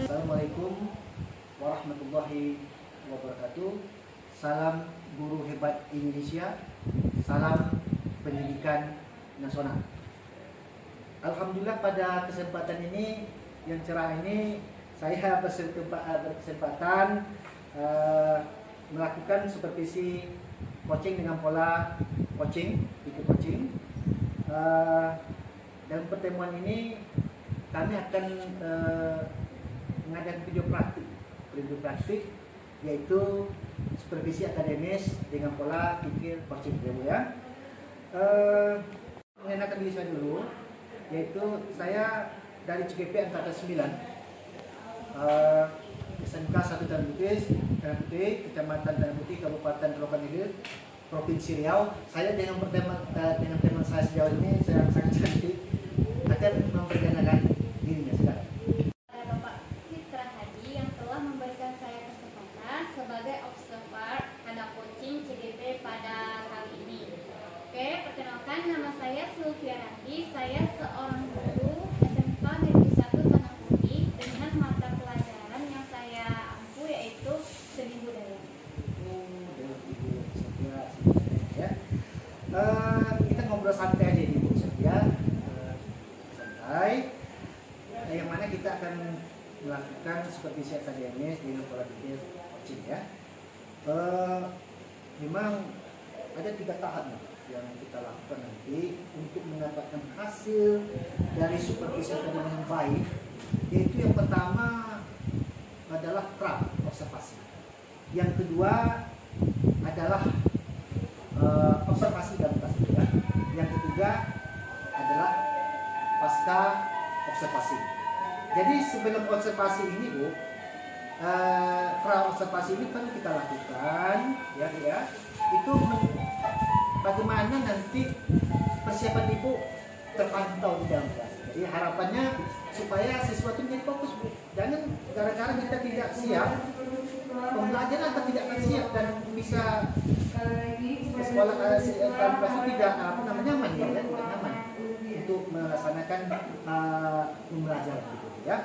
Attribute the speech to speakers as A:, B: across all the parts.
A: Assalamualaikum warahmatullahi wabarakatuh. Salam guru hebat Indonesia. Salam pendidikan nasional. Alhamdulillah pada kesempatan ini yang cerah ini saya berkesempatan melakukan supervisi coaching dengan pola coaching, ikut coaching. Dalam pertemuan ini kami akan mengadakan video praktik yaitu supervisi akademis dengan pola pikir coaching ya. Mengenalkan diri saya dulu, yaitu saya dari CGP Angkatan 9, SMK 1 Tanah Putih, Kecamatan Tanah Putih, Kabupaten Rokan Hilir, Provinsi Riau. Saya dengan teman saya sejauh ini saya sangat cantik akan memperkenalkan dirinya sekarang.
B: Bapak Fitra Hadi yang telah memberikan saya kesempatan sebagai observer pada coaching CGP pada kali ini. Oke, perkenalkan, nama saya Sulfia Hadi. Saya seorang guru SMK Negeri 1 Tanah Putih dengan mata pelajaran yang saya ampu yaitu seni budaya.
A: Kita ngobrol santai aja nih Bu Sofia, santai. Yang mana kita akan melakukan supervisi akademis dengan pola pikir coaching ya. Memang ada 3 tahap yang kita lakukan nanti untuk mendapatkan hasil dari supervisi akademis yang baik. Yaitu yang pertama adalah pra observasi, yang kedua adalah observasi dan pasca, ya. Yang ketiga adalah pasca observasi. Jadi sebelum observasi ini Bu, pra observasi ini perlu kita lakukan ya, itu bagaimana nanti persiapan Ibu terpantau di dalam kelas. Jadi harapannya supaya siswa itu menjadi fokus Bu. Jangan gara-gara kita tidak siap, pembelajaran akan tidak akan siap dan bisa sekolah pasti tidak nyaman ya, tidak nyaman untuk melaksanakan pembelajaran gitu ya.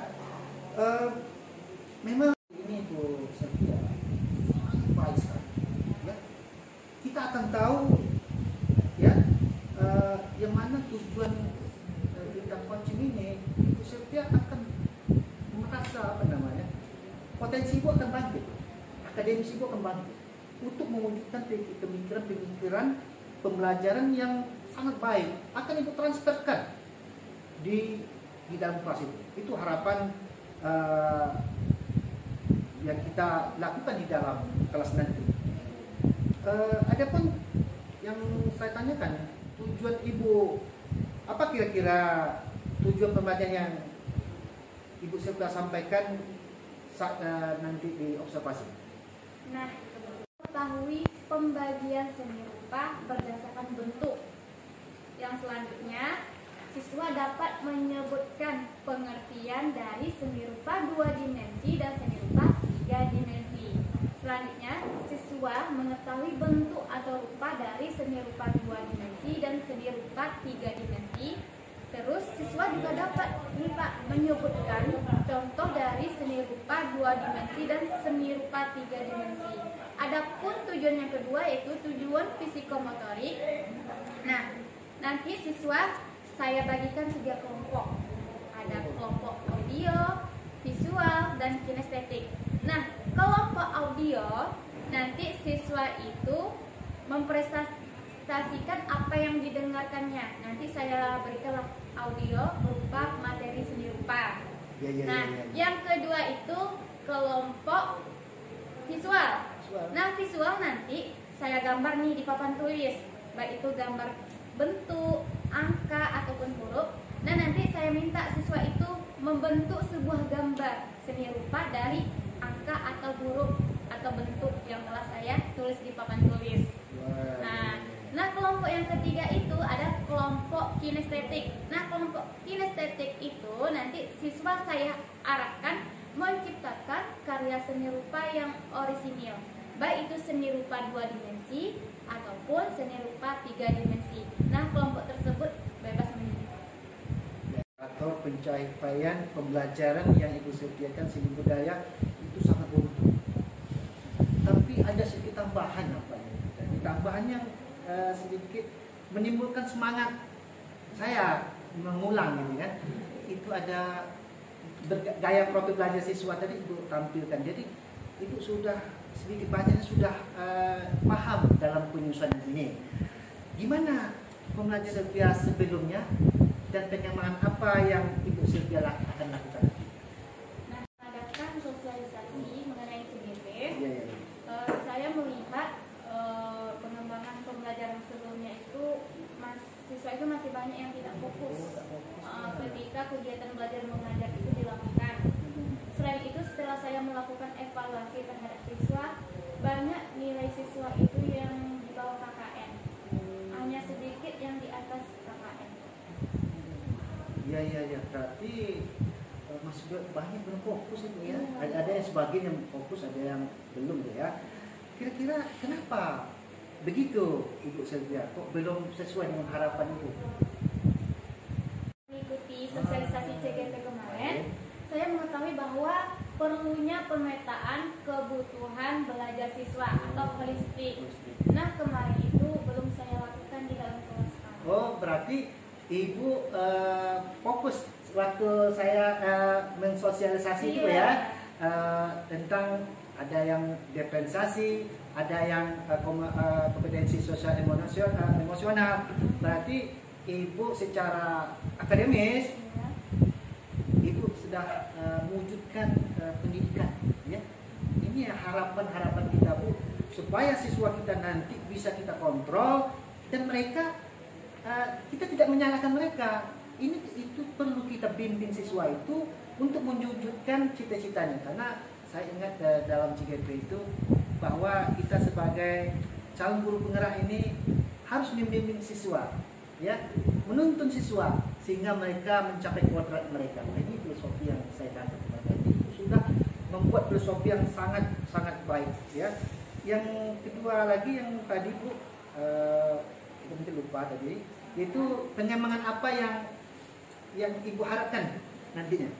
A: Memang ini Bu Sofia baik sekali ya. Kita akan tahu ya yang mana tujuan kita coaching ini. Bu Sofia akan merasa potensi Ibu akan bangkit, akademis Ibu akan bangkit untuk mewujudkan pemikiran pembelajaran yang sangat baik akan Ibu transferkan di dalam kelas itu. Itu harapan yang kita lakukan di dalam kelas nanti. Adapun yang saya tanyakan, tujuan Ibu apa kira-kira tujuan pembelajaran yang Ibu sudah sampaikan saat nanti di observasi?
B: Nah, mengetahui pembagian seni rupa berdasarkan bentuk. Yang selanjutnya, siswa dapat menyebutkan pengertian dari seni rupa 2 dimensi dan seni rupa 3 dimensi. Selanjutnya, siswa mengetahui bentuk atau rupa dari seni rupa 2 dimensi dan seni rupa 3 dimensi. Terus siswa juga dapat menyebutkan contoh dari seni rupa 2 dimensi dan seni rupa 3 dimensi. Adapun tujuan yang kedua yaitu tujuan psikomotorik. Nah, nanti siswa saya bagikan 3 kelompok. Ada kelompok audio, visual, dan kinestetik. Nah, kelompok audio, nanti siswa itu mempresentasikan apa yang didengarkannya. Nanti saya berikan audio berupa materi seni rupa. Nah, yang kedua itu kelompok visual. Nah, visual nanti saya gambar nih di papan tulis, baik itu gambar bentuk, angka ataupun huruf. Nah, nanti saya minta siswa itu membentuk sebuah gambar seni rupa dari angka atau huruf atau bentuk yang telah saya tulis di papan tulis. Nah, kelompok yang ketiga itu ada kelompok kinestetik. Nah, kelompok kinestetik itu nanti siswa saya arahkan menciptakan karya seni rupa yang orisinil, baik itu seni rupa 2 dimensi ataupun seni rupa 3 dimensi. Nah, kelompok tersebut bebas memilih.
A: Atau pencapaian pembelajaran yang Ibu sediakan seni budaya itu sangat beruntung. Tapi ada sedikit tambahan apa ya? Jadi tambahan yang sedikit menimbulkan semangat saya mengulang ini kan. Itu ada gaya profil belajar siswa tadi Ibu tampilkan. Jadi Ibu sudah sedikit banyak sudah paham dalam penyusunan ini. Gimana pembelajaran Sylvia sebelumnya dan penyamaan apa yang Ibu Sylvia akan lakukan?
B: Nah, mengadakan sosialisasi mengenai CGP. Saya melihat pengembangan pembelajaran sebelumnya itu siswa itu masih banyak yang tidak fokus ketika kegiatan belajar mengajar itu dilakukan. Selain itu, setelah saya melakukan evaluasi terhadap siswa, banyak nilai siswa itu yang di bawah KKN, hanya sedikit yang di atas KKN.
A: Iya, berarti masih banyak belum fokus itu ya. Ada yang sebagian yang fokus, ada yang belum ya. Kira-kira kenapa begitu Ibu Sylvia? Kok belum sesuai dengan harapan Ibu?
B: Mengikuti sosialisasi CGP kemarin, saya mengetahui bahwa perlunya pemetaan kebutuhan belajar siswa atau holistik. Nah, kemarin itu belum saya lakukan di dalam kelas kami.
A: Oh, berarti Ibu fokus waktu saya mensosialisasi itu ya, tentang ada yang diferensiasi, ada yang kompetensi sosial emosional. Berarti Ibu secara akademis Ibu sudah mewujudkan pendidikan ya. Ini harapan kita Bu, supaya siswa kita nanti bisa kita kontrol dan mereka kita tidak menyalahkan mereka. Itu perlu kita bimbing siswa itu untuk mewujudkan cita-citanya. Karena saya ingat dalam CGP itu bahwa kita sebagai calon guru penggerak ini harus membimbing siswa, ya, menuntun siswa sehingga mereka mencapai kodrat mereka. Nah, ini filosofi yang saya dapat. Itu sudah membuat filosofi yang sangat baik, ya. Yang kedua lagi yang tadi Bu, kita mungkin lupa tadi, itu pengembangan apa yang Ibu harapkan nantinya?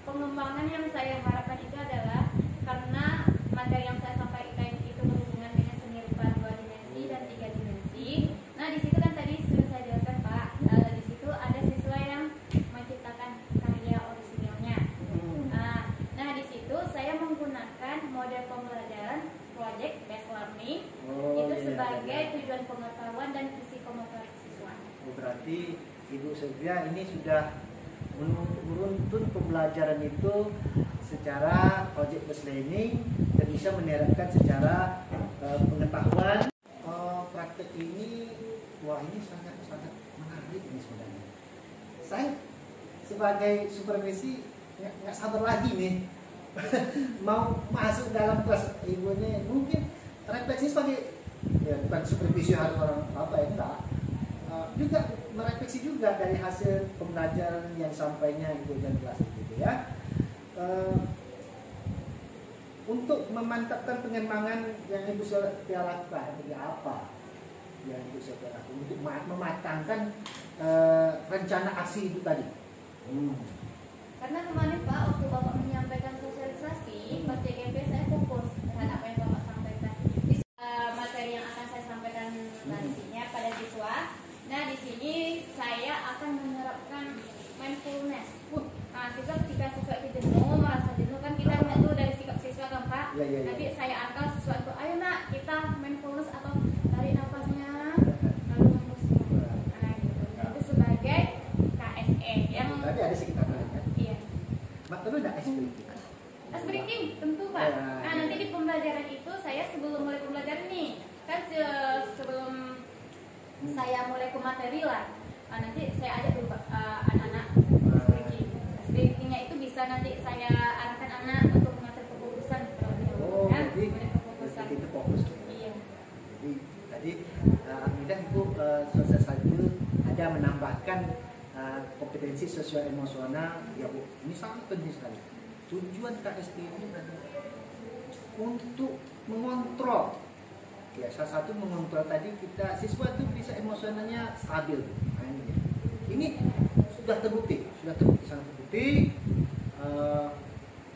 B: Pengembangan yang saya harapkan itu adalah karena materi yang saya sampaikan itu berhubungan dengan seni rupa 2 dimensi dan 3 dimensi. Nah, di situ kan tadi sudah saya jelaskan Pak, di situ ada siswa yang menciptakan karya orisinilnya. Nah, di situ saya menggunakan model pembelajaran project based learning itu sebagai tujuan pengetahuan dan psikomotorik siswa.
A: Berarti Ibu Sylvia ini sudah menuntun pembelajaran itu secara project based learning dan bisa menerapkan secara pengetahuan. Praktek ini, wah ini sangat menarik ini sebenarnya. Saya sebagai supervisi nggak sabar lagi nih mau masuk dalam kelas Ibu ini. Mungkin refleksi sebagai ya bukan supervisi harus orang apa ya, enggak. Juga merefleksi juga dari hasil pembelajaran yang sampainya Ibu dan kelas itu ya. Untuk memantapkan pengembangan yang Ibu Sylvia lakukan, jadi apa yang Ibu Sylvia lakukan untuk mematangkan rencana aksi itu tadi?
B: Karena kemarin Pak, waktu Bapak menyampaikan sosialisasi pas CGP, saya fokus terhadap apa yang Bapak sampaikan. Materi yang akan saya sampaikan nantinya pada siswa. Nah, di sini saya akan menerapkan mindfulness. Nah, siswa ketika siswa itu jenuh, merasa jenuh kan kita lihat tuh dari sikap siswa kan Pak. pembelajaran itu saya sebelum mulai pembelajaran nih, kan sebelum saya mulai ke materi lah, nanti saya ajak dulu anak-anak skripsinya itu bisa nanti saya arahkan anak untuk mengatur kefokusan, kan?
A: Jadi
B: Kefokusan.
A: itu fokus.
B: Iya.
A: Jadi tadi Amidah itu selesai ada menambahkan kompetensi sosial emosional ya Bu. Ini sangat penting sekali. Tujuan KSP ini adalah untuk mengontrol. Ya, salah satu mengontrol tadi kita siswa itu bisa emosionalnya stabil. Nah, ini sudah terbukti sangat terbukti,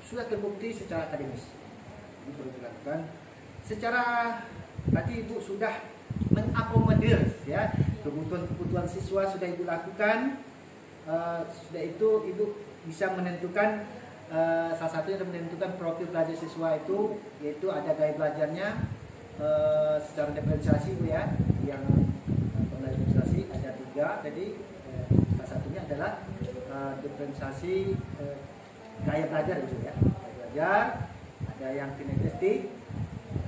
A: sudah terbukti secara akademis. Ini perlu dilakukan. Secara tadi Ibu sudah mengakomodir ya kebutuhan siswa sudah Ibu lakukan. Sudah itu Ibu bisa menentukan salah satunya menentukan profil belajar siswa itu, yaitu ada gaya belajarnya secara diferensiasi Bu ya, yang diferensiasi ada 3 tadi. Salah satunya adalah diferensiasi gaya belajar gitu ya, gaya belajar, ada yang kinestetik,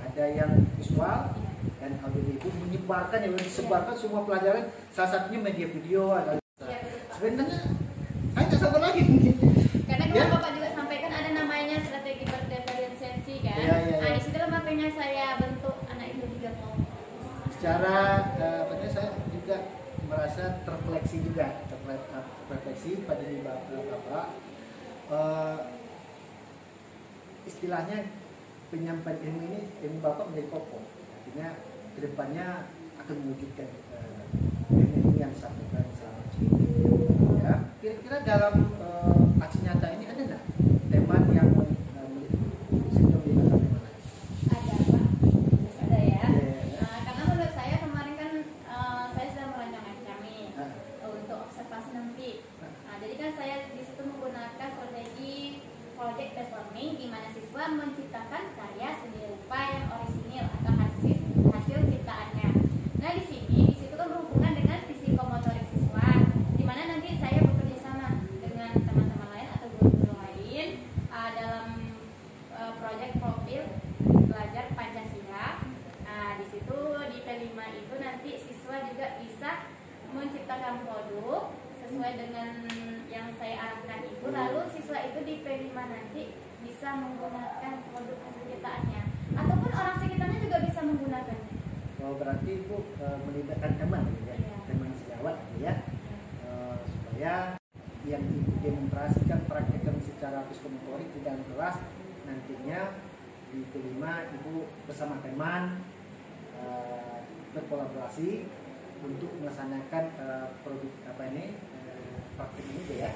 A: ada yang visual, dan audio. Itu menyebarkan ya, disebarkan semua pelajaran, salah satunya media video. Sebenarnya saya nggak sabar lagi
B: karena kemarin Bapak juga sampaikan ada namanya strategi berdiferensiasi kan. Nah di situ makanya saya bentuk anak itu juga mau
A: secara saya juga merasa terfleksi juga, terfleksi pada diri Bapak. Istilahnya penyampaian ilmu ini, ilmu Bapak menjadi pokok, artinya kedepannya akan mewujudkan ilmu yang disampaikan selama ini. Ya, kira-kira dalam aksi nyata ini ada nggak tema yang sebelum dikatakan mana?
B: ada Pak, ada ya. Karena menurut saya kemarin kan saya sudah merancang nih untuk observasi nanti. Jadi kan saya di situ menggunakan strategi project based learning, di mana siswa menciptakan karya seni rupa yang orisinil atau hasil ciptaannya. Nah di situ kan berhubungan dengan psikomotorik siswa, di mana nanti saya bekerja sama dengan teman-teman lain atau guru-guru lain dalam proyek profil belajar Pancasila. Nah di situ di P5 itu nanti siswa juga bisa menciptakan produk sesuai dengan yang saya arahkan itu, lalu siswa itu di P5 nanti bisa menggunakan produk hasil ciptaannya, ataupun orang sekitarnya juga bisa menggunakannya.
A: Oh, berarti Ibu melibatkan teman ya, teman sejawat ya, supaya yang Ibu demonstrasikan praktekkan secara psikomotorik di dalam kelas, nantinya di P5 Ibu bersama teman berkolaborasi untuk melaksanakan produk praktek ini ya.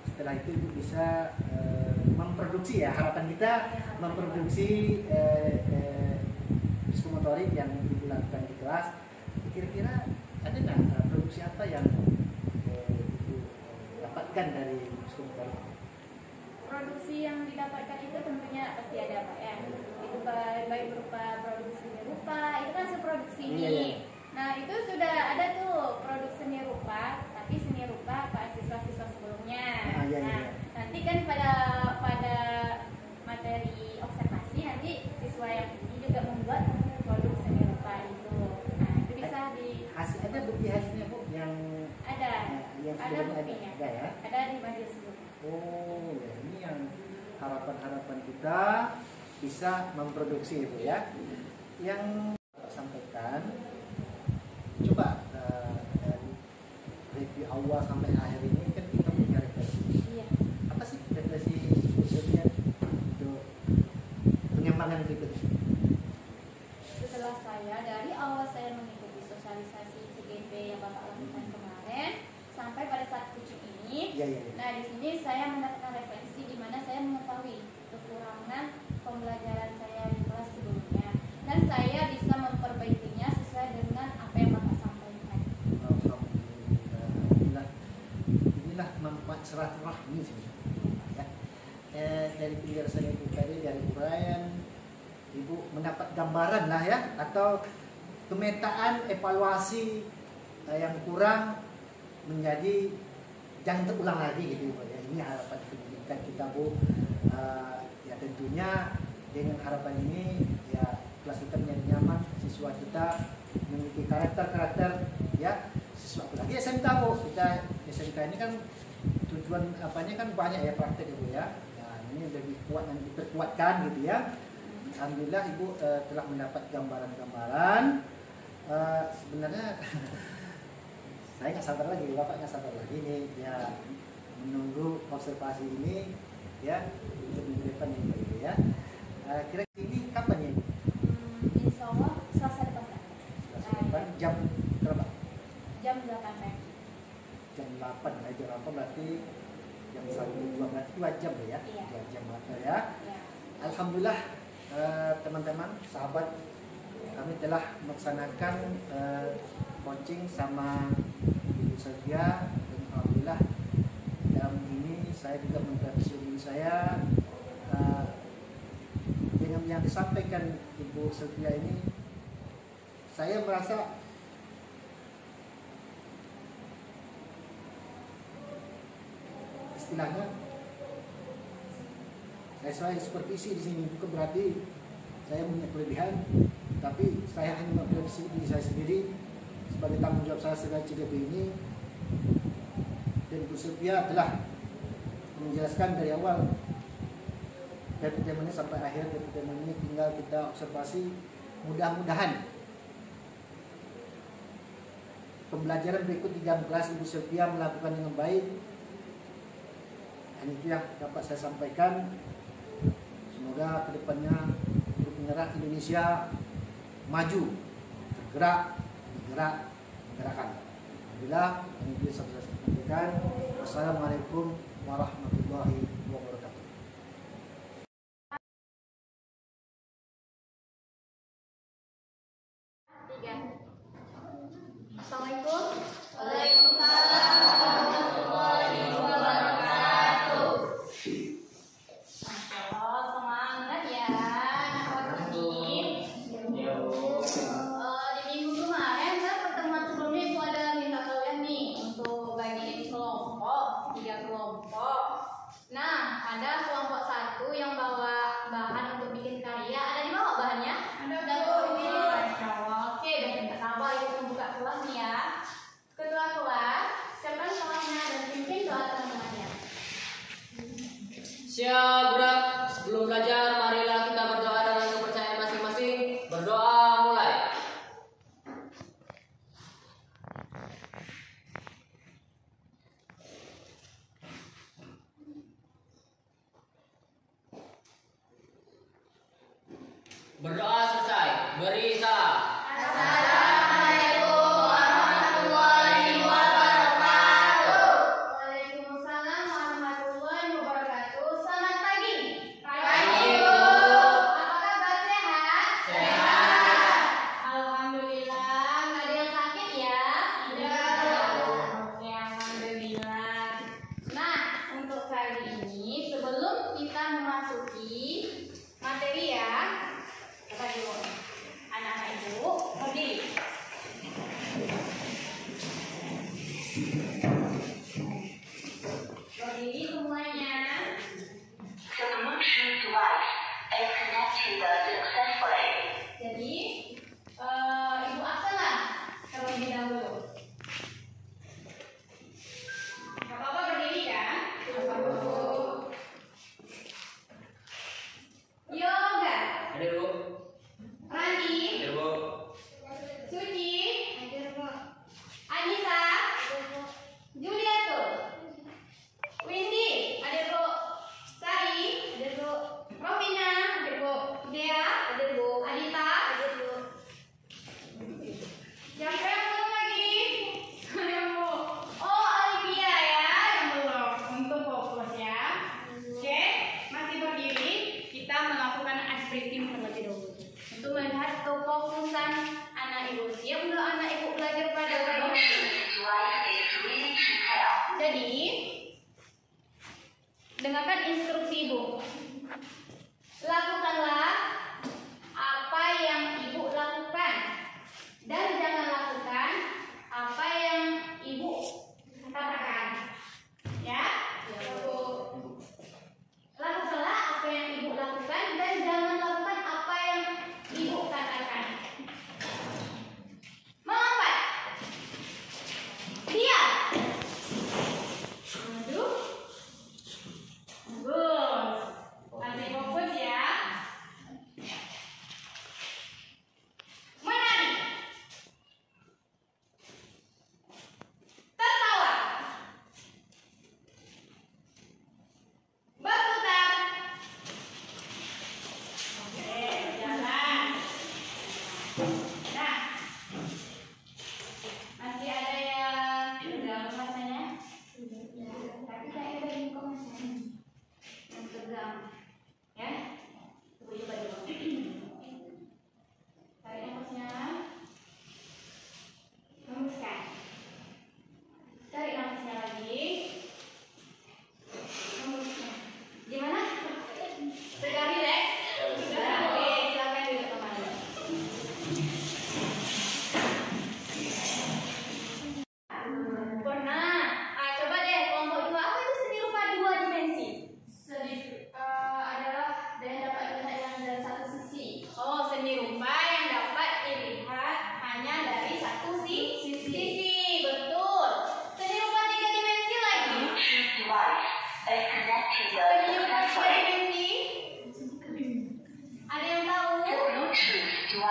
A: Setelah itu Ibu bisa memproduksi ya, harapan kita memproduksi psikomotorik yang Ibu lakukan di kelas. Kira-kira ada nggak produksi apa yang Ibu dapatkan dari psikomotorik?
B: Produksi yang didapatkan itu tentunya pasti ada Pak ya. Itu baik berupa produksi seni rupa, itu kan seproduksi ini.
A: Iya.
B: Nah itu sudah ada tuh produk seni rupa, tapi seni rupa Pak siswa-siswa sebelumnya. Nah nanti kan pada materi observasi nanti siswa yang ini juga membuat produk seni rupa itu. Nah itu bisa
A: ada bukti hasilnya Bu yang
B: ada
A: yang
B: ada buktinya.
A: Ada ya?
B: Ada di majelis Bu.
A: Oh ya, ini yang harapan kita bisa memproduksi itu ya. Yang sampaikan, coba dari review awal sampai akhir ini kan kita punya refleksi.
B: Iya.
A: Apa sih refleksi khususnya untuk pengembangan berikutnya?
B: Setelah saya dari awal saya mengikuti sosialisasi CGP yang Bapak lakukan kemarin sampai pada saat coaching ini,
A: Ya.
B: nah di sini saya mendapatkan refleksi di mana saya mengetahui kekurangan pembelajaran saya di kelas sebelumnya dan saya bisa memperbaikinya sesuai dengan apa yang Bapak sampaikan.
A: Alhamdulillah. Inilah manfaat silaturahmi sebenarnya. Dari penjelasan Ibu tadi, dari Brian, Ibu mendapat gambaran lah ya, atau pemetaan evaluasi yang kurang menjadi jangan terulang lagi gitu Bu ya. Ini harapan pendidikan kita Bu. Ya tentunya dengan harapan ini ya siswa kita memiliki karakter ya. Siswa apalagi SMK Bu, kita SMK ini kan tujuan apanya kan banyak ya, praktek Ibu ya. Nah, ini lebih kuat dan diperkuatkan gitu ya. Alhamdulillah Ibu telah mendapat gambaran-gambaran. Sebenarnya saya nggak sabar lagi, Bapak nggak sabar lagi nih ya, menunggu observasi ini ya untuk minggu depan ini gitu ya. Kira-kira ini kapan ya?
B: Insya Allah Selasa depan.
A: Selasa depan jam berapa?
B: Jam 8 pagi.
A: Jam 8 ya, jam 8 berarti jam 1, 2 berarti 2 jam ya?
B: Iya.
A: 2 jam ya.
B: Ya.
A: Alhamdulillah teman-teman, sahabat, kami telah melaksanakan coaching sama Ibu Sylvia, dan alhamdulillah dalam ini saya juga memperbaiki diri saya dengan yang disampaikan Ibu Sylvia ini. Saya merasa istilahnya saya supervisi di sini, bukan berarti saya punya kelebihan, tapi saya hanya memperbaiki diri saya sendiri sebagai tanggung jawab saya sebagai CDP ini. Dan Bu Sylvia telah menjelaskan dari awal PPTM ini sampai akhir PPTM ini, tinggal kita observasi. Mudah-mudahan pembelajaran berikut di dalam kelas Ibu Sylvia melakukan dengan baik. Hanya itu yang dapat saya sampaikan. Semoga kedepannya Grup Penggerak Indonesia maju, menggerakkan. Alhamdulillah, ini bisa saya sampaikan. Wassalamualaikum warahmatullahi wabarakatuh.
B: Assalamualaikum.
C: Waalaikumsalam warahmatullahi wabarakatuh.
B: Masya Allah, semangat ya anak ini. Di minggu kemarin kan pertemuan sebelumnya itu ada minta kalian nih untuk bagiin kelompok, 3 kelompok. Nah, ada kelompok 1 yang bawa bahan untuk bikin karya. Ada di bawah bahannya? Ada Bu. Masya Allah. Oke, udah minta sabar kita membuka kelas nih ya. Ketua kelas, siapkan kelasnya dan pimpin doa teman-temannya.
C: Siap, Burak. Sebelum belajar, marilah kita berdoa dengan kepercayaan masing-masing. Berdoa mulai. Berdoa selesai. Beri salam.
B: Assalamualaikum warahmatullahi wabarakatuh. Waalaikumsalam warahmatullahi wabarakatuh. Selamat pagi. Pagi, Bu. Apa kabar, sehat?
C: Sehat.
B: Alhamdulillah. Nggak ada yang sakit ya?
C: Tidak.
B: Oke, alhamdulillah. Nah, untuk kali ini sebelum kita memasuki materi ya, kata dulu anak-anak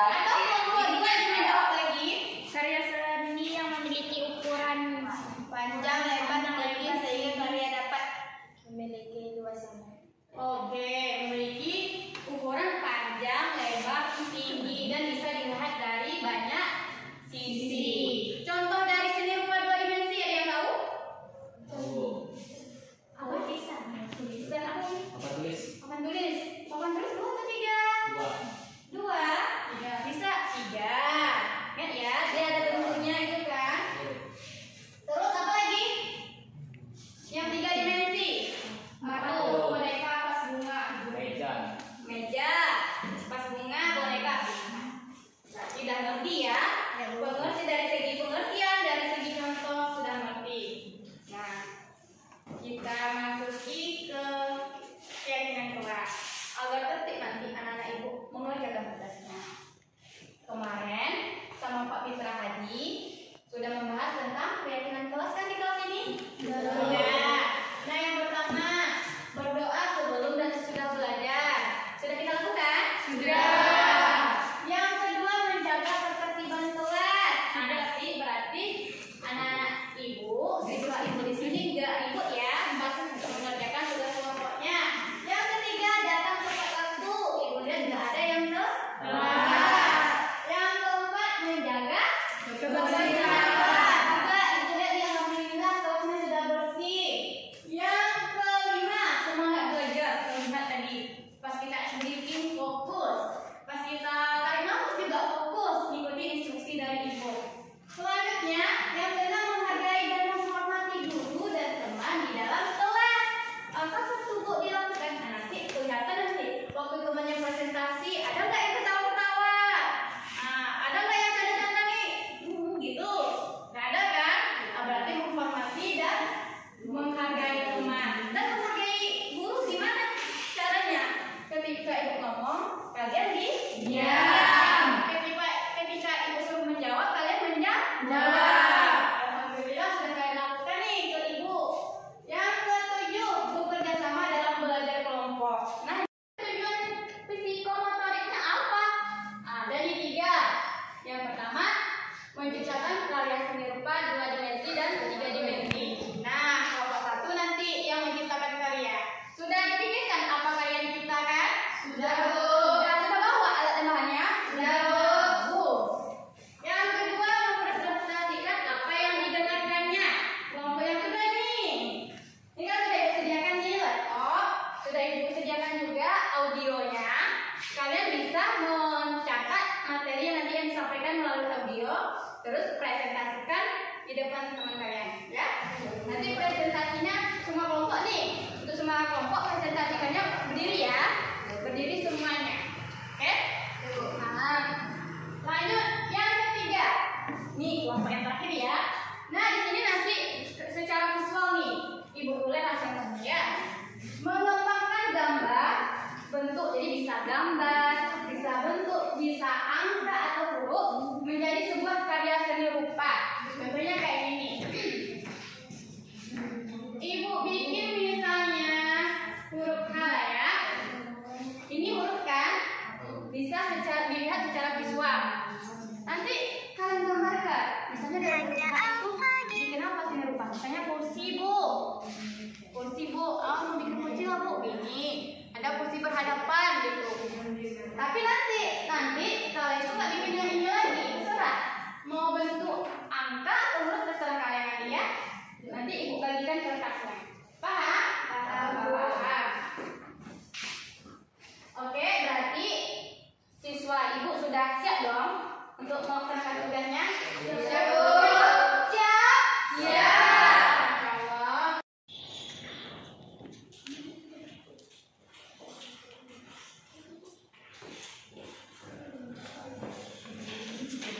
B: Atau kelompok dua yang jawab lagi. Karya seni yang memiliki ukuran panjang, lebar, dan tinggi sehingga karya dapat memiliki luas sama. Oke, memiliki ukuran panjang, lebar, tinggi, dan bisa dilihat dari banyak sisi. Contoh dari seni rupa dua dimensi ada yang tahu? Apa tulisan? Tulisan apa ini?
C: Apa tulis?
B: Papan tulis. Papan tulis dua atau tiga? Dua. Tiga. Bisa tiga. Kan ya, dia ada bentuknya itu kan. Terus apa lagi? Yang tiga dimensi. Batu, boneka, pas bunga. Meja, pas bunga, boneka. Berarti udah ngerti ya. Pengerti dari segi pengertian, dari segi contoh sudah ngerti. Nah, kita masuki ke keyakinan kelas agar tertib nanti anak-anak ibu mengerjakan tugasnya. Kemarin sama Pak Fitra Hadi sudah membahas tentang keyakinan kelas kan di kelas ini? Sudah. Nah, yang pertama berdoa sebelum dan sesudah belajar. Sudah kita lakukan? Sudah. Yang kedua menjaga ketertiban kelas. Berarti anak-anak ibu, siswa ibu di sini enggak ribut ya, untuk mengerjakan tugas kelompoknya. Yang ketiga datang tepat waktu. Ibu lihat enggak ada yang telat. Yang keempat menjaga kebersihan. Juga ibu lihat yang alhamdulillah kelasnya sudah bersih. Yang kelima semangat belajar. Terlihat tadi pas kita briefing fokus, pas kita tarik nafas juga fokus mengikuti instruksi dari ibu. Selanjutnya yang keenam menghargai dan menghormati guru dan teman di dalam kelas. Apa perlu dilakukan? Nah, nanti kelihatan nanti waktu temannya presentasi ada nggak yang ketawa-ketawa? Ada nggak yang canda-canda nih? Gitu. Nggak ada kan? Berarti menghormati dan menghargai teman dan menghargai guru gimana caranya? Ketika ibu ngomong, kalian diam. Ketika ibu suruh menjawab, kalian menjawab. Alhamdulillah sudah kalian lakukan nih ke ibu. Yang ketujuh, bekerja sama dalam belajar kelompok. Nah, tujuan psikomotoriknya apa? Ada di tiga. Yang pertama, menciptakan karya seni rupa dua dimensi dan tiga dimensi. Nah, kelompok satu nanti yang menciptakan karya. Sudah dipikirkan apa karya yang diciptakan? Sudah, Bu. Sudah bawa alat dan bahannya? Sudah, Bu. Yang kedua, mempresentasikan apa yang didengarkannya. Kelompok yang kedua nih. Ini kan sudah ibu sediakan di laptop, sudah ibu sediakan juga audionya. Kalian bisa mencatat materi yang nanti yang disampaikan melalui audio, terus presentasikan di depan teman kalian, ya. Nanti presentasinya semua kelompok nih. Untuk semua kelompok presentasikannya berdiri ya, berdiri semuanya. Oke? Nah, lanjut yang ketiga. Nih kelompok yang terakhir ya. Nah, di sini nanti secara visual nih, ibu boleh rasakan ya. Mengembangkan gambar, bentuk, jadi bisa gambar, bisa bentuk, bisa angka atau huruf menjadi sebuah karya seni rupa. Contohnya kayak gini. Ibu bikin misalnya huruf H ya. Ini huruf kan bisa dilihat secara visual. Nanti kalian gambarkan. Misalnya dari huruf H itu bikin apa seni rupa? Misalnya kursi, Bu. Kursi, Bu. Mau bikin kursi lah, Bu. Ini ada kursi berhadapan gitu. Tapi nanti kalian itu nggak bikin yang ini lagi, terserah. Mau bentuk angka atau huruf terserah kalian nanti ya. Nanti ibu bagikan kertasnya. Paham? Paham. Oke, berarti siswa ibu sudah siap dong untuk melaksanakan tugasnya? Siap, Bu. Siap? Siap. Insyaallah.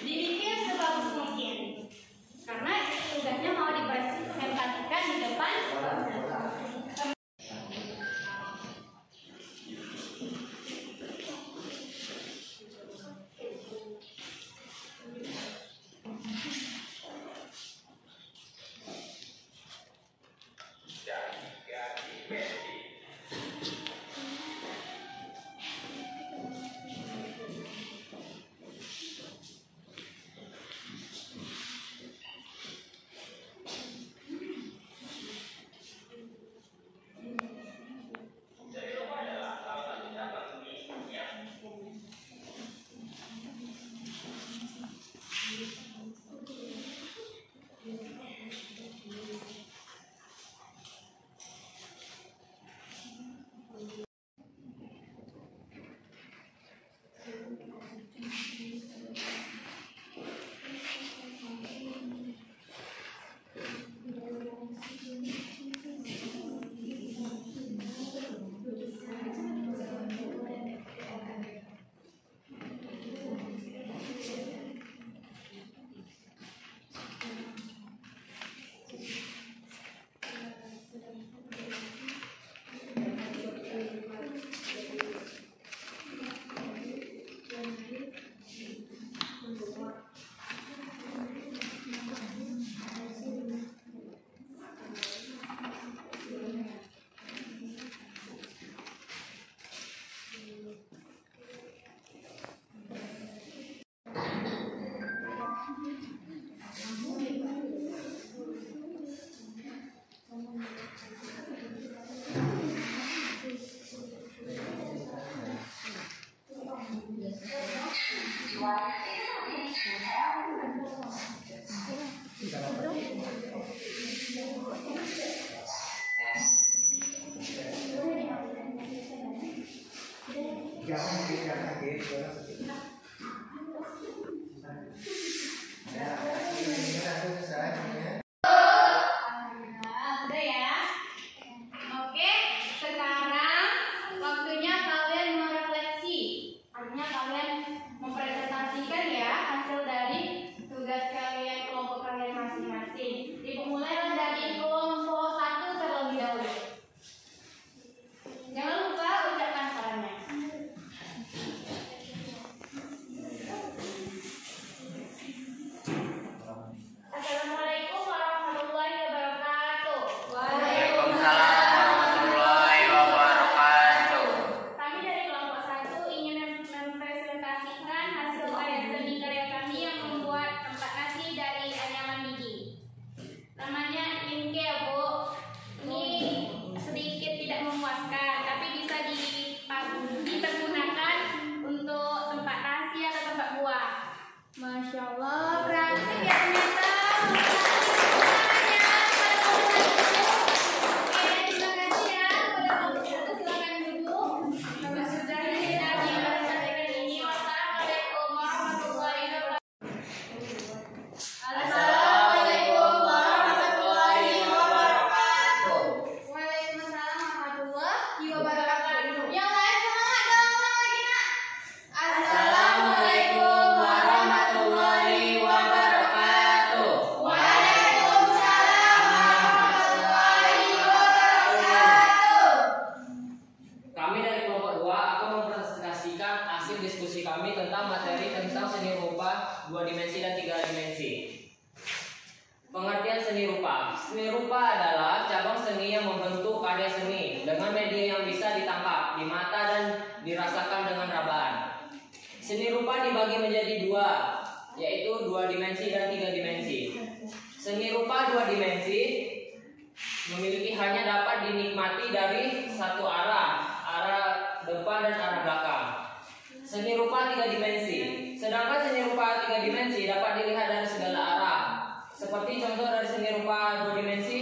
B: Dibikin sebagus mungkin. Karena tugasnya mau dipresentasikan di depan. Udah ya. Oke, sekarang waktunya kalian merefleksi. Artinya kalian mempresentasikan ya hasil dari tugas kalian, kelompok kalian masing-masing. Dimulailah dari kelompok 1 terlebih dahulu. Jangan lupa ucapkan salamnya. Assalamualaikum warahmatullahi wabarakatuh.
D: Waalaikumsalam warahmatullahi wabarakatuh.
B: Kami dari kelompok 1 ingin mempresentasikan hasil karya seni karya kami yang membuat tempat nasi dari anyaman biji. Namanya Inke ya Bu. Ini sedikit tidak memuaskan, tapi bisa dipergunakan untuk tempat nasi atau tempat buah. Masya Allah, berarti ya ternyata.
D: Assalamualaikum warahmatullahi wabarakatuh.
B: Waalaikumsalam warahmatullahi wabarakatuh. Yang lain semangat dong lagi nak.
D: Assalamualaikum warahmatullahi wabarakatuh.
B: Waalaikumsalam warahmatullahi wabarakatuh.
C: Kami dari kelompok 2 akan mempresentasikan hasil diskusi kami tentang materi tentang seni rupa 2 dimensi dan 3 dimensi. Pengertian seni rupa. Seni rupa adalah cabang seni yang membentuk karya seni dengan media yang bisa ditangkap di mata dan dirasakan dengan rabaan. Seni rupa dibagi menjadi 2, yaitu 2 dimensi dan 3 dimensi. Seni rupa 2 dimensi memiliki hanya dapat dinikmati dari satu arah depan dan arah belakang. Seni rupa 3 dimensi. Sedangkan seni rupa 3 dimensi dapat dilihat dari segala arah. Seperti contoh dari seni rupa 2 dimensi,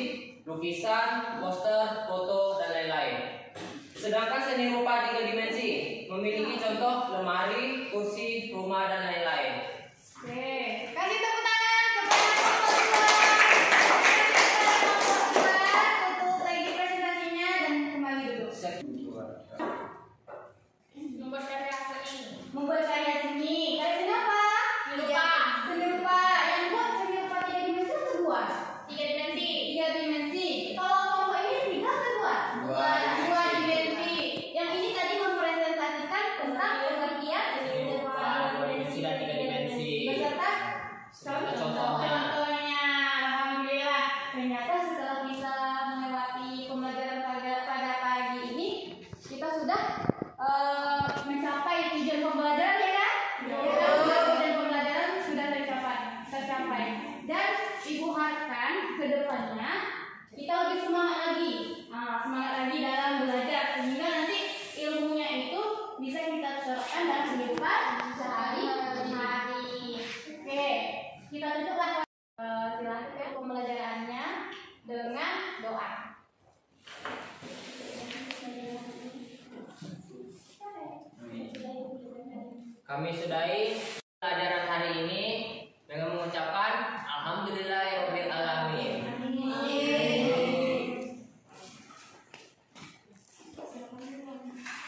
C: lukisan, poster, foto, dan lain-lain. Sedangkan seni rupa 3 dimensi memiliki contoh lemari, kursi, rumah, dan lain-lain.
B: Oke, kasih tepuk tangan kepada kelompok 2. Tutup lagi presentasinya dan kembali dulu. Membuat karya seni. Membuat karya seni. Karya seni apa? Seni rupa. Seni rupa. Yang buat seni rupa 3 dimensi atau 2? 3 dimensi. 3 dimensi. Kalau kelompok ini 3 atau 2? 2 dimensi. Yang ini tadi mempresentasikan tentang pengertian seni rupa
C: 2 dimensi dan 3 dimensi.
B: beserta
C: Contohnya.
B: contohnya. Alhamdulillah, ternyata setelah bisa melewati pembelajaran pada pagi ini, kita sudah mencapai tujuan pembelajaran ya kan? Tujuan pembelajaran sudah tercapai. Dan Ibu harapkan ke depannya kita lebih semangat lagi. Semangat lagi dalam belajar sehingga nanti ilmunya itu bisa kita terapkan dalam kehidupan sehari-hari. Oke, kita tutuplah silakan pembelajarannya dengan doa.
C: Kami sudahi pelajaran hari ini dengan mengucapkan Alhamdulillahirabbil alamin.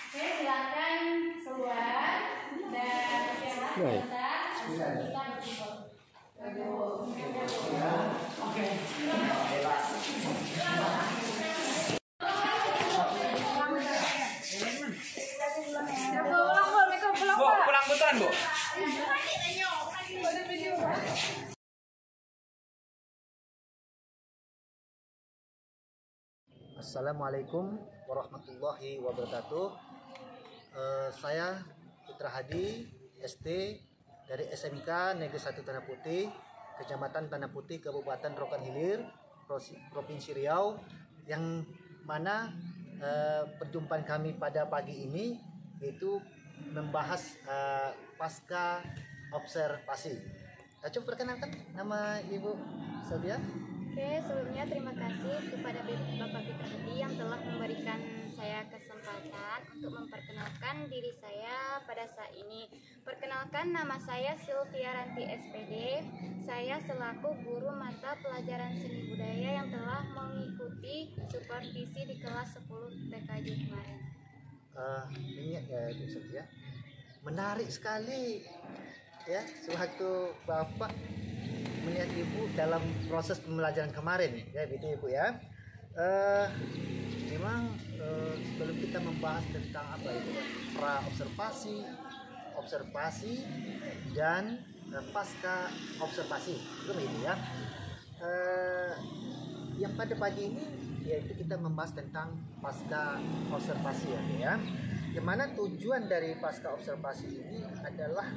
B: Oke, silakan keluar dan sebentar kita berkumpul.
D: Pulang betulan, Bu.
A: Assalamualaikum warahmatullahi wabarakatuh. Saya Putra Hadi, ST dari SMK Negeri 1 Tanah Putih, Kecamatan Tanah Putih, Kabupaten Rokan Hilir, Provinsi Riau, yang mana perjumpaan kami pada pagi ini yaitu membahas pasca observasi. Coba perkenalkan nama Ibu Sylvia.
B: Oke, sebelumnya terima kasih kepada Bapak Fitra Hadi yang telah memberikan saya kesempatan untuk memperkenalkan diri saya pada saat ini. Perkenalkan, nama saya Sylvia Ranti SPD. Saya selaku guru mata pelajaran seni budaya yang telah mengikuti supervisi di kelas 10 TKJ kemarin.
A: Ini ya Ibu Sylvia, menarik sekali ya sewaktu Bapak melihat Ibu dalam proses pembelajaran kemarin ya, gitu Ibu ya. Memang sebelum kita membahas tentang apa itu pra observasi, observasi dan pasca observasi, itu begitu ya. Yang pada pagi ini yaitu kita membahas tentang pasca observasi ya. Yang mana tujuan dari pasca observasi ini adalah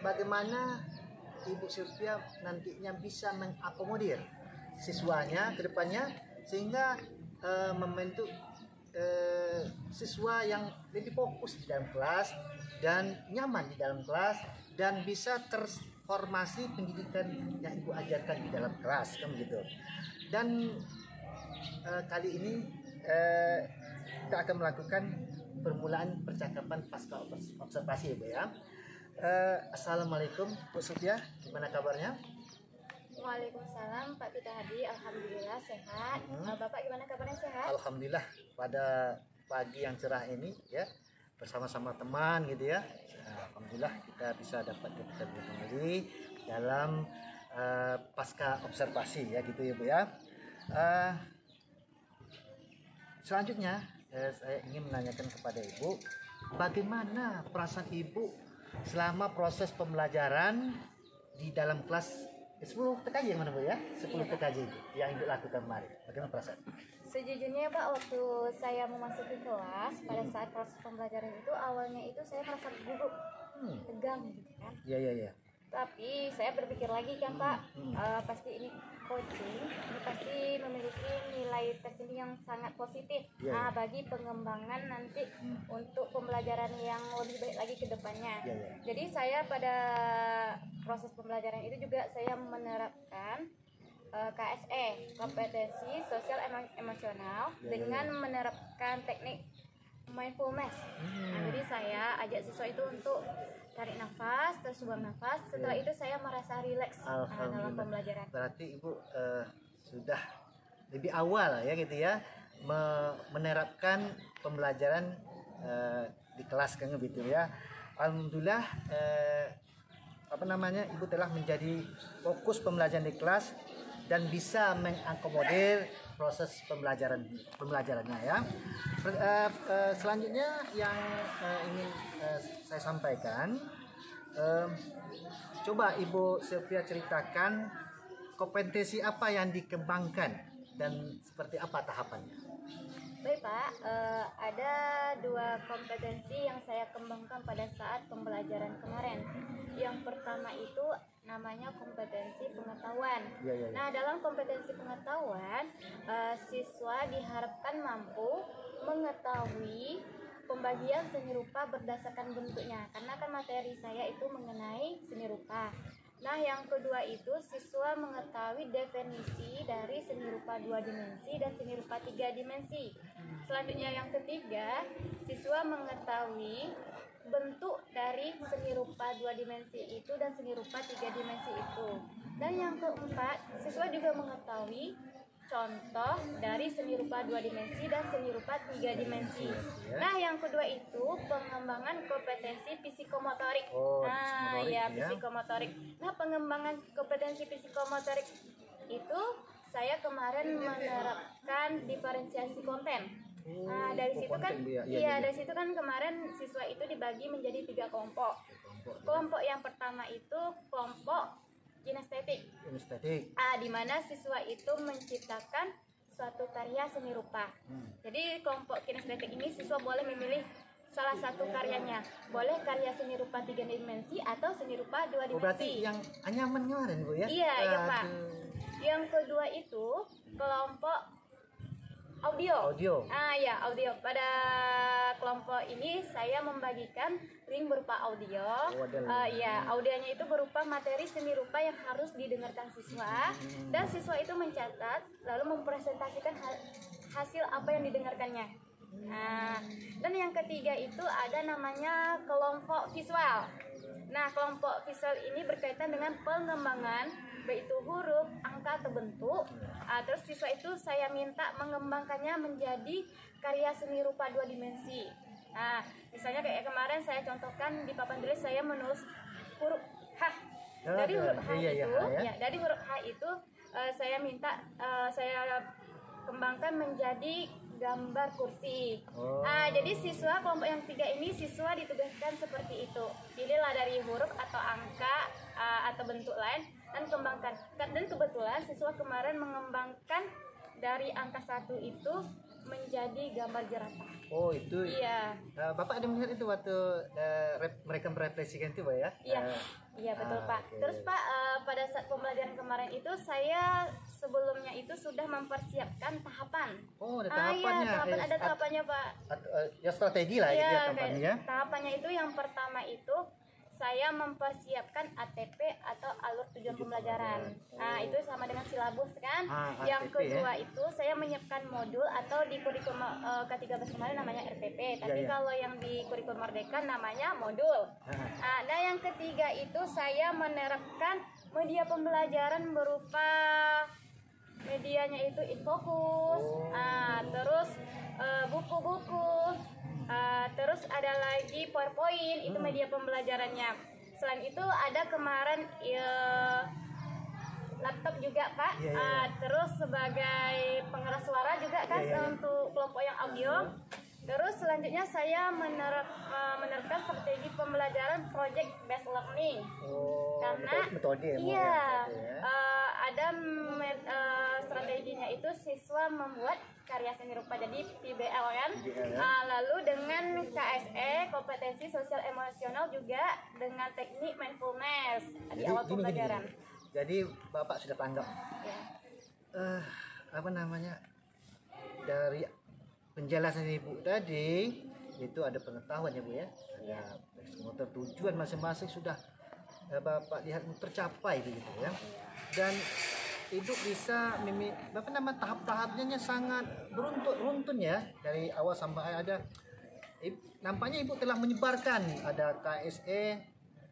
A: bagaimana Ibu Sylvia nantinya bisa mengakomodir siswanya ke depannya sehingga membentuk siswa yang lebih fokus di dalam kelas dan nyaman di dalam kelas dan bisa terformasi pendidikan yang Ibu ajarkan di dalam kelas, kan begitu. Dan kali ini kita akan melakukan permulaan percakapan pasca observasi, Ibu ya. Assalamualaikum Bu Sylvia, gimana kabarnya?
B: Waalaikumsalam Pak Fitra Hadi, alhamdulillah sehat. Bapak gimana kabarnya, sehat?
A: Alhamdulillah, pada pagi yang cerah ini ya bersama-sama teman gitu ya. Alhamdulillah kita bisa dapat ketemu kembali dalam pasca observasi ya, gitu ya Bu ya. Selanjutnya saya ingin menanyakan kepada Ibu, bagaimana perasaan Ibu selama proses pembelajaran di dalam kelas 10 TKJ yang mana Bu ya? 10 TKJ yang Ibu lakukan kemarin. Bagaimana perasaan?
B: Sejujurnya Pak, waktu saya memasuki kelas pada saat proses pembelajaran itu awalnya itu saya merasa gugup, tegang gitu kan.
A: Iya.
B: Tapi saya berpikir lagi kan Pak, pasti ini coaching, ini pasti memiliki nilai tersendiri yang sangat positif. Bagi pengembangan nanti untuk pembelajaran yang lebih baik lagi ke depannya. Jadi saya pada proses pembelajaran itu juga saya menerapkan KSE, kompetensi sosial emosional, dengan menerapkan teknik mindfulness. Jadi saya ajak siswa itu untuk tarik nafas, terus buang nafas. Setelah itu saya merasa rileks dalam pembelajaran.
A: Berarti Ibu sudah lebih awal ya gitu ya menerapkan pembelajaran di kelas kan gitu ya. Alhamdulillah Ibu telah menjadi fokus pembelajaran di kelas dan bisa mengakomodir proses pembelajarannya ya. Selanjutnya yang ingin saya sampaikan, coba Ibu Sylvia ceritakan kompetensi apa yang dikembangkan dan seperti apa tahapannya.
B: Baik Pak, ada 2 kompetensi yang saya kembangkan pada saat pembelajaran kemarin. Yang pertama itu namanya kompetensi pengetahuan. Nah, dalam kompetensi pengetahuan, siswa diharapkan mampu mengetahui pembagian seni rupa berdasarkan bentuknya, karena kan materi saya itu mengenai seni rupa. Nah, yang kedua itu siswa mengetahui definisi dari seni rupa 2 dimensi dan seni rupa 3 dimensi. Selanjutnya yang ketiga, siswa mengetahui bentuk dari seni rupa 2 dimensi itu dan seni rupa 3 dimensi itu. Dan yang keempat, siswa juga mengetahui contoh dari seni rupa 2 dimensi dan seni rupa 3 dimensi. Nah, yang kedua itu pengembangan kompetensi psikomotorik. Psikomotorik. Nah, pengembangan kompetensi psikomotorik itu saya kemarin menerapkan diferensiasi konten. Nah, dari situ kan dari situ kan kemarin siswa itu dibagi menjadi 3 kelompok. Kelompok yang pertama itu kelompok kinestetik. Di mana siswa itu menciptakan suatu karya seni rupa. Jadi kelompok kinestetik ini siswa boleh memilih salah satu karyanya. Boleh karya seni rupa 3 dimensi atau seni rupa 2 dimensi.
A: Berarti yang anyaman kemarin Bu ya?
B: Iya Pak. Yang kedua itu kelompok audio.
A: Audio.
B: Pada kelompok ini saya membagikan link berupa audio.
A: Oh, ada link.
B: Ya, audionya itu berupa materi seni rupa yang harus didengarkan siswa, dan siswa itu mencatat lalu mempresentasikan hasil apa yang didengarkannya. Nah, dan yang ketiga itu ada namanya kelompok visual. Nah, kelompok visual ini berkaitan dengan pengembangan baik itu huruf, angka atau bentuk. Terus siswa itu saya minta mengembangkannya menjadi karya seni rupa 2 dimensi. Nah, misalnya kayak kemarin saya contohkan di papan tulis saya menulis huruf H. Dari huruf H dari huruf H itu saya minta saya kembangkan menjadi gambar kursi. Jadi siswa kelompok yang 3 ini siswa ditugaskan seperti itu. Pilihlah dari huruf atau angka atau bentuk lain dan kembangkan. Dan kebetulan siswa kemarin mengembangkan dari angka 1 itu menjadi gambar jerapah.
A: Oh itu.
B: Iya.
A: Bapak ada melihat itu waktu mereka merefleksikan itu, Pak ya?
B: Iya betul Pak.
A: Okay.
B: Terus Pak pada saat pembelajaran kemarin itu saya sebelumnya itu sudah mempersiapkan tahapan.
A: Oh ada tahapannya.
B: Tahapan ada tahapannya Pak.
A: Ya strategi lah ya tahapannya ya.
B: Tahapannya itu yang pertama itu saya mempersiapkan ATP atau alur tujuan pembelajaran. Nah, itu sama dengan silabus kan. Yang
A: ATP,
B: kedua itu saya menyiapkan modul atau di kurikulum K13 kemarin namanya RPP. Tapi kalau yang di kurikulum Merdeka namanya modul. Nah, yang ketiga itu saya menerapkan media pembelajaran berupa medianya itu Infocus. Terus buku-buku. Terus ada lagi PowerPoint, itu media pembelajarannya. Selain itu ada kemarin laptop juga Pak. Terus sebagai pengeras suara juga kan untuk kelompok yang audio. Terus selanjutnya saya menerapkan strategi pembelajaran project based learning. Karena
A: metode
B: ada strateginya itu siswa membuat karya seni rupa, jadi PBL kan. Lalu dengan KSE kompetensi sosial emosional juga dengan teknik mindfulness di awal pembelajaran.
A: Jadi Bapak sudah tanggap dari penjelasan Ibu tadi itu ada pengetahuan ya Bu ya. Ada tujuan masing-masing sudah Bapak lihat tercapai begitu ya. Dan Ibu bisa tahap-tahapnya sangat beruntun ya, dari awal sampai ada. Nampaknya Ibu telah menyebarkan ada KSE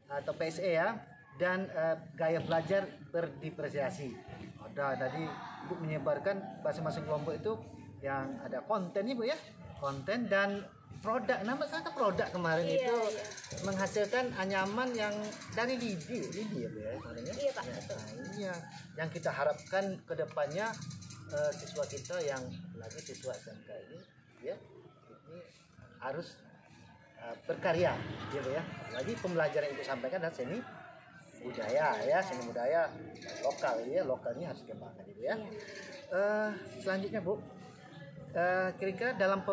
A: atau PSE ya, dan gaya belajar berdiferensiasi. Ada tadi Ibu menyebarkan masing-masing kelompok itu yang ada konten Ibu ya, konten dan produk. Namanya produk kemarin itu menghasilkan anyaman yang dari lidi ya Bu ya kemarin ya.
B: Iya Pak.
A: Ini yang kita harapkan ke depannya siswa kita yang lagi siswa SMK ini ini harus berkarya ya Bu ya. Lagi pembelajaran Ibu sampaikan adalah seni budaya ya, seni budaya lokal ya, lokalnya harus dikembangkan Ibu ya. Selanjutnya Bu, kira-kira dalam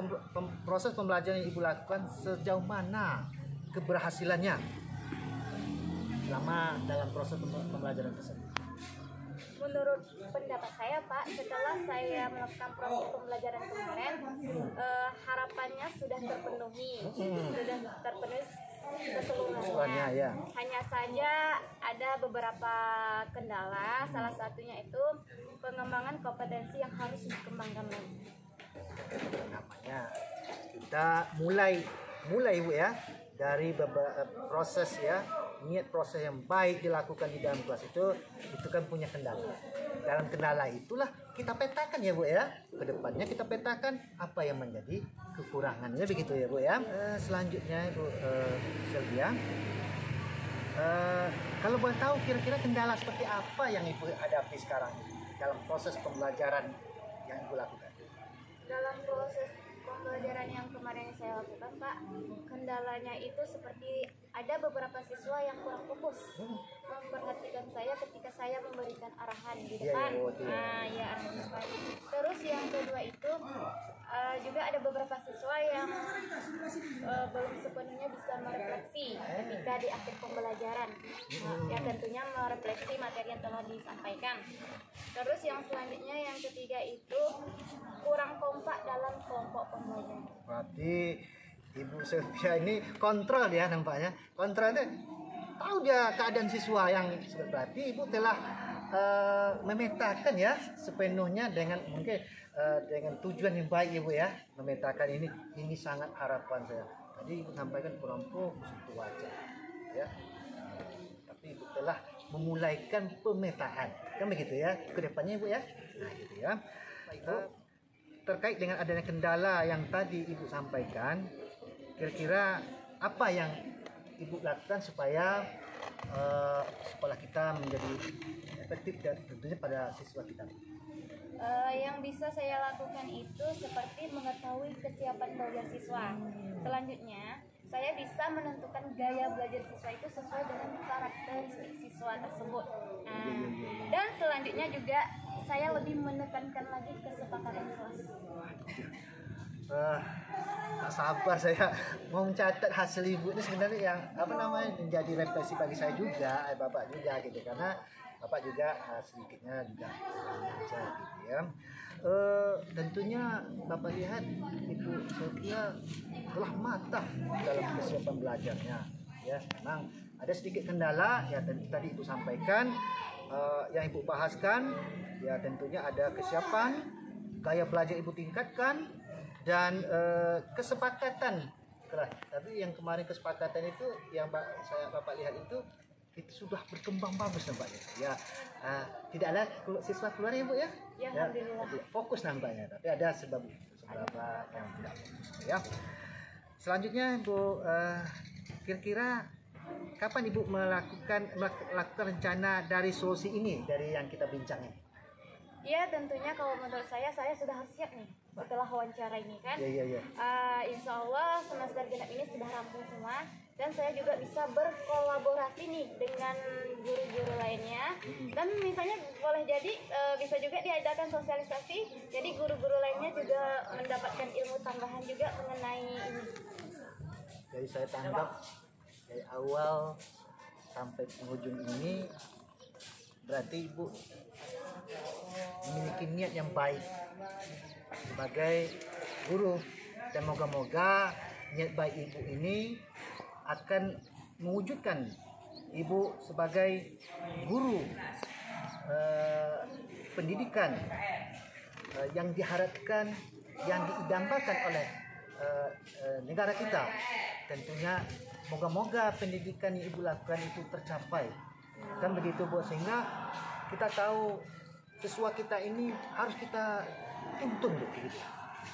A: proses pembelajaran yang Ibu lakukan sejauh mana keberhasilannya selama dalam proses pembelajaran tersebut?
B: Menurut pendapat saya Pak, setelah saya melakukan proses pembelajaran kemarin, harapannya sudah terpenuhi, keseluruhannya. Hanya saja ada beberapa kendala, salah satunya itu pengembangan kompetensi yang harus dikembangkan lagi.
A: Namanya kita mulai Bu ya dari proses ya, niat proses yang baik dilakukan di dalam kelas itu kan punya kendala. Dalam kendala itulah kita petakan ya Bu ya, kedepannya kita petakan apa yang menjadi kekurangannya begitu ya Bu ya. Selanjutnya Bu Sylvia, kalau boleh tahu kira-kira kendala seperti apa yang Ibu hadapi sekarang dalam proses pembelajaran yang Ibu lakukan?
B: Dalam proses pembelajaran yang kemarin saya lakukan Pak, kendalanya itu seperti ada beberapa siswa yang kurang fokus memperhatikan saya ketika saya memberikan arahan di depan. Arahan di depan. Terus yang kedua itu juga ada beberapa siswa yang belum sepenuhnya bisa merefleksi ketika di akhir pembelajaran. Ya tentunya merefleksi materi yang telah disampaikan. Terus yang selanjutnya yang ketiga itu kurang kompak dalam kelompok pembelajaran.
A: Berarti Ibu Sofia ini kontrol dia nampaknya. Kontrol dia tahu dia keadaan siswa yang berarti Ibu telah memetakan ya sepenuhnya dengan mungkin dengan tujuan yang baik Ibu ya, memetakan ini sangat harapan saya. Tadi Ibu sampaikan kurang fokus itu wajar ya. Tapi Ibu telah memulaikan pemetaan kan begitu ya ke depannya Ibu ya. Nah gitu ya. Terkait dengan adanya kendala yang tadi Ibu sampaikan, kira-kira apa yang Ibu lakukan supaya sekolah kita menjadi efektif dan tentunya pada siswa kita?
B: Yang bisa saya lakukan itu seperti mengetahui kesiapan belajar siswa. Selanjutnya, saya bisa menentukan gaya belajar siswa itu sesuai dengan karakteristik siswa tersebut. Dan selanjutnya juga saya lebih menekankan lagi kesepakatan kelas.
A: Tak sabar saya mau mencatat hasil Ibu ini sebenarnya yang menjadi refleksi bagi saya juga, Bapak juga gitu, karena Bapak juga sedikitnya juga belajar gitu ya. Tentunya Bapak lihat Ibu Sofia telah matang dalam kesiapan belajarnya ya. Memang ada sedikit kendala ya, tadi Ibu sampaikan yang Ibu bahaskan ya, tentunya ada kesiapan, gaya belajar Ibu tingkatkan, dan kesepakatan kelas. Tapi yang kemarin kesepakatan itu yang Bapak lihat itu sudah berkembang bagus nampaknya. Ya, tidak ada siswa keluar ya Bu ya?
B: Ya, alhamdulillah.
A: Fokus nampaknya, tapi ada beberapa yang tidak fokus ya. Selanjutnya Bu, kira-kira kapan Ibu melakukan rencana dari solusi ini dari yang kita bincang ini?
B: Ya tentunya kalau menurut saya sudah harus siap nih setelah wawancara ini kan.
A: Iya.
B: Insya Allah semester genap ini sudah rampung semua, dan saya juga bisa berkolaborasi nih dengan guru-guru lainnya. Dan misalnya boleh jadi bisa juga diadakan sosialisasi, jadi guru-guru lainnya juga mendapatkan ilmu tambahan juga mengenai ini.
A: Jadi saya tanggap dari awal sampai penghujung ini berarti Ibu memiliki niat yang baik sebagai guru, dan moga-moga niat baik Ibu ini akan mewujudkan Ibu sebagai guru pendidikan yang diharapkan, yang diidamkan oleh negara kita. Tentunya moga-moga pendidikan yang Ibu lakukan itu tercapai kan begitu Bu, sehingga kita tahu siswa kita ini harus kita tuntun Bu gitu.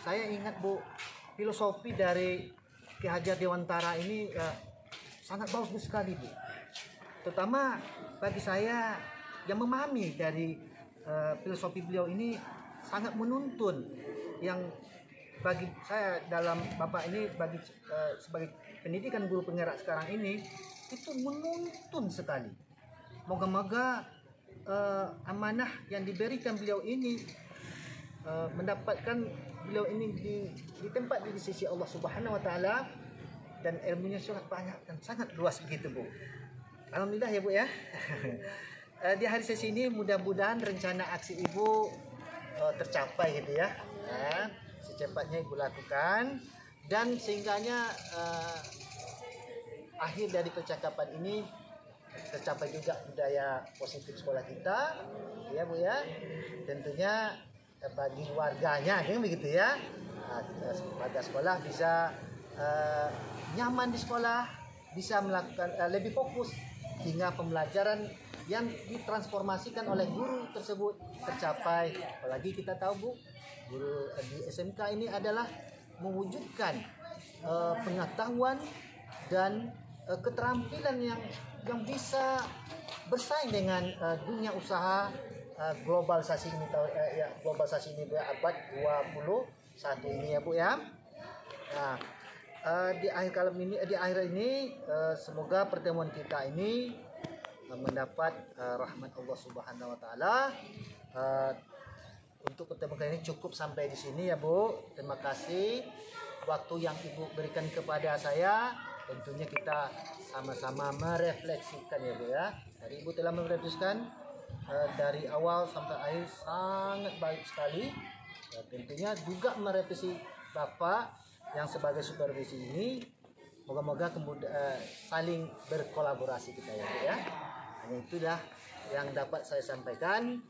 A: Saya ingat Bu, filosofi dari Ki Hajar Dewantara ini sangat bagus sekali Bu, terutama bagi saya yang memahami dari filosofi beliau ini sangat menuntun, yang bagi saya dalam Bapak ini sebagai pendidikan guru penggerak sekarang ini itu menuntun sekali. Moga-moga amanah yang diberikan beliau ini mendapatkan beliau ini di tempat di sisi Allah Subhanahu wa taala, dan ilmunya sangat banyak dan sangat luas begitu Bu. Alhamdulillah ya Bu ya. Di hari sesi ini mudah-mudahan rencana aksi Ibu tercapai gitu ya. Secepatnya Ibu lakukan, dan sehingganya akhir dari percakapan ini tercapai juga budaya positif sekolah kita ya Bu ya. Tentunya bagi warganya kan begitu ya, warga sekolah bisa nyaman di sekolah, bisa melakukan lebih fokus, sehingga pembelajaran yang ditransformasikan oleh guru tersebut tercapai. Apalagi kita tahu Bu, guru di SMK ini adalah mewujudkan pengetahuan dan keterampilan yang bisa bersaing dengan dunia usaha globalisasi ini globalisasi ini abad 21 ini ya Bu ya. Nah, di akhir ini semoga pertemuan kita ini mendapat rahmat Allah Subhanahu wa taala. Untuk pertemuan kali ini cukup sampai di sini ya Bu. Terima kasih waktu yang Ibu berikan kepada saya. Tentunya kita sama-sama merefleksikan ya Bu ya. Tadi Ibu telah merefleksikan dari awal sampai akhir sangat baik sekali. Tentunya juga merevisi Bapak yang sebagai supervisi ini moga-moga saling berkolaborasi kita ya. Hanya itulah yang dapat saya sampaikan.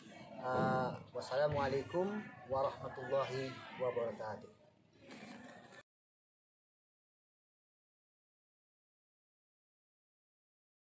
A: Wassalamualaikum warahmatullahi wabarakatuh.